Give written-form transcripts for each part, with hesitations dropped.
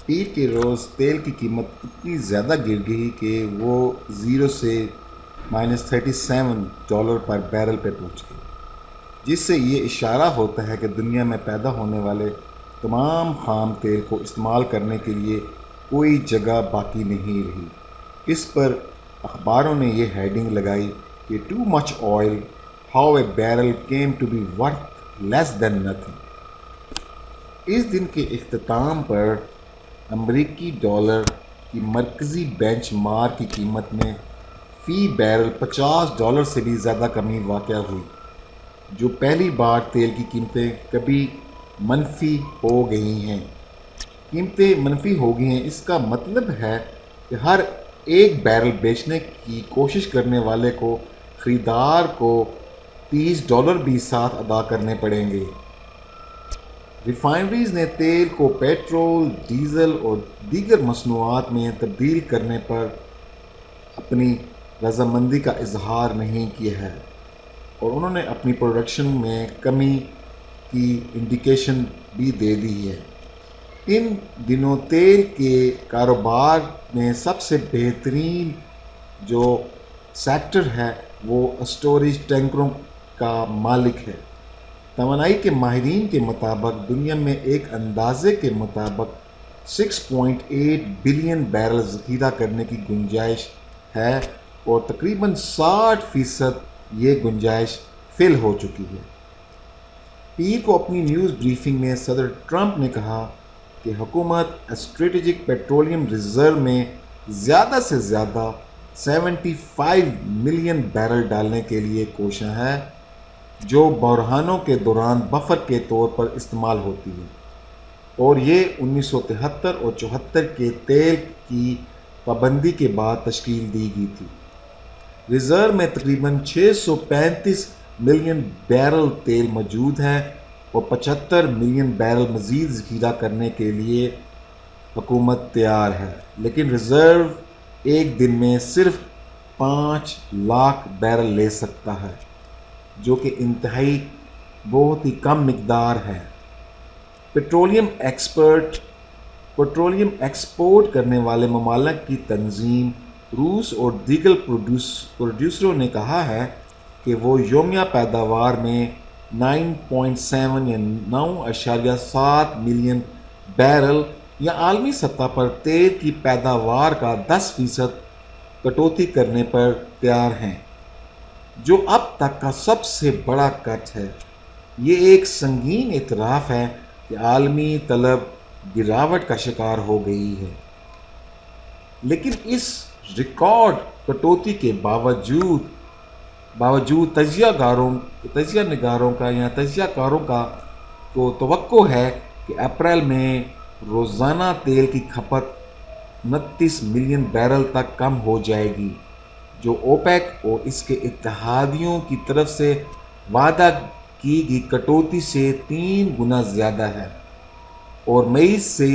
پیر کے روز تیل کی قیمت اتنی زیادہ گر گئی کہ وہ 0 سے -$37 پر بیرل پہ پہنچ گئی، جس سے یہ اشارہ ہوتا ہے کہ دنیا میں پیدا ہونے والے تمام خام تیل کو استعمال کرنے کے لیے کوئی جگہ باقی نہیں رہی۔ اس پر اخباروں نے یہ ہیڈنگ لگائی کہ too much oil, how a barrel came to be worth less than nothing. اس دن کے اختتام پر امریکی ڈالر کی مرکزی بینچ مارک کی قیمت میں فی بیرل $50 سے بھی زیادہ کمی واقع ہوئی، جو پہلی بار تیل کی قیمتیں کبھی منفی ہو گئی ہیں۔ قیمتیں منفی ہو گئی ہیں، اس کا مطلب ہے کہ ہر ایک بیرل بیچنے کی کوشش کرنے والے کو خریدار کو $30 بھی ساتھ ادا کرنے پڑیں گے۔ ریفائنریز نے تیل کو پیٹرول، ڈیزل اور دیگر مصنوعات میں تبدیل کرنے پر اپنی رضامندی کا اظہار نہیں کیا ہے، اور انہوں نے اپنی پروڈکشن میں کمی کی انڈیکیشن بھی دے دی ہے۔ ان دنوں تیل کے کاروبار میں سب سے بہترین جو سیکٹر ہے وہ اسٹوریج ٹینکروں کا مالک ہے۔ توانائی کے ماہرین کے مطابق دنیا میں ایک اندازے کے مطابق 6.8 بلین بیرل ذخیرہ کرنے کی گنجائش ہے، اور تقریباً 60% یہ گنجائش فل ہو چکی ہے۔ پیر کو اپنی نیوز بریفنگ میں صدر ٹرمپ نے کہا کہ حکومت اسٹریٹجک پیٹرولیم ریزرو میں زیادہ سے زیادہ 75 ملین بیرل ڈالنے کے لیے کوشاں ہے، جو بحرانوں کے دوران بفر کے طور پر استعمال ہوتی ہے، اور یہ 1973 اور 74 کے تیل کی پابندی کے بعد تشکیل دی گئی تھی۔ ریزرو میں تقریباً 635 ملین بیرل تیل موجود ہے، اور 75 ملین بیرل مزید ذخیرہ کرنے کے لیے حکومت تیار ہے، لیکن ریزرو ایک دن میں صرف 5 لاکھ بیرل لے سکتا ہے، جو کہ انتہائی بہت ہی کم مقدار ہے۔ پیٹرولیم ایکسپورٹ کرنے والے ممالک کی تنظیم روس اور دیگر پروڈیوسروں نے کہا ہے کہ وہ یومیہ پیداوار میں 9.7 یا 9.7 ملین بیرل یا عالمی سطح پر تیل کی پیداوار کا 10% کٹوتی کرنے پر تیار ہیں، جو اب تک کا سب سے بڑا کٹ ہے۔ یہ ایک سنگین اعتراف ہے کہ عالمی طلب گراوٹ کا شکار ہو گئی ہے، لیکن اس ریکارڈ کٹوتی کے باوجود تجزیہ کاروں کا توقع ہے کہ اپریل میں روزانہ تیل کی کھپت 29 ملین بیرل تک کم ہو جائے گی، جو اوپیک اور اس کے اتحادیوں کی طرف سے وعدہ کی گئی کٹوتی سے 3 گنا زیادہ ہے، اور مئی سے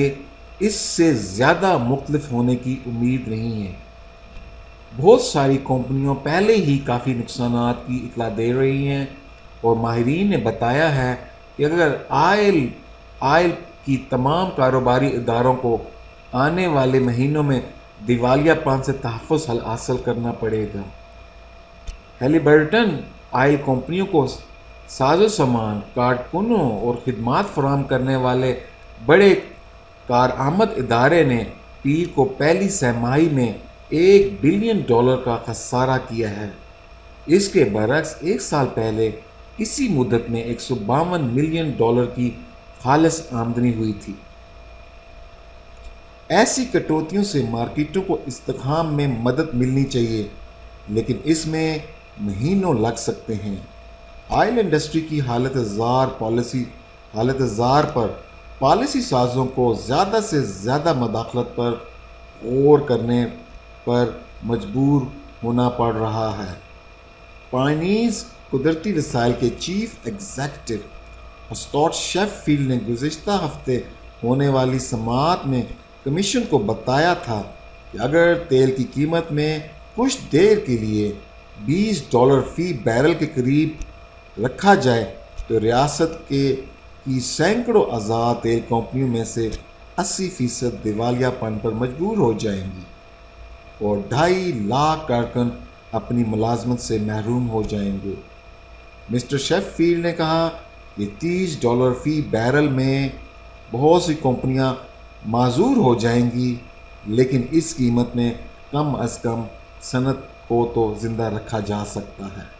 اس سے زیادہ مختلف ہونے کی امید نہیں ہے۔ بہت ساری کمپنیاں پہلے ہی کافی نقصانات کی اطلاع دے رہی ہیں، اور ماہرین نے بتایا ہے کہ اگر آئل کی تمام کاروباری اداروں کو آنے والے مہینوں میں دیوالیہ پن سے تحفظ حاصل کرنا پڑے گا۔ ہیلی برٹن آئل کمپنیوں کو ساز و سامان، کارکنوں اور خدمات فراہم کرنے والے بڑے کارآمد ادارے نے پیر کو پہلی سہ ماہی میں $1 بلین کا خسارہ کیا ہے۔ اس کے برعکس ایک سال پہلے اسی مدت میں $152 ملین کی خالص آمدنی ہوئی تھی۔ ایسی کٹوتیوں سے مارکیٹوں کو استحکام میں مدد ملنی چاہیے، لیکن اس میں مہینوں لگ سکتے ہیں۔ آئل انڈسٹری کی حالت زار پر پالیسی سازوں کو زیادہ سے زیادہ مداخلت پر غور کرنے پر مجبور ہونا پڑ رہا ہے۔ پائنیز قدرتی وسائل کے chief executive Scott chef field نے گزشتہ ہفتے ہونے والی سماعت میں کمیشن کو بتایا تھا کہ اگر تیل کی قیمت میں کچھ دیر کے لیے $20 فی بیرل کے قریب رکھا جائے تو ریاست کی سینکڑوں آزاد تیل کمپنیوں میں سے 80% دیوالیہ پن پر مجبور ہو جائیں گی اور 2.5 لاکھ کارکن اپنی ملازمت سے محروم ہو جائیں گے۔ مسٹر شیف فیلڈ نے کہا کہ $30 فی بیرل میں بہت سی کمپنیاں معذور ہو جائیں گی، لیکن اس قیمت میں کم از کم صنعت کو تو زندہ رکھا جا سکتا ہے۔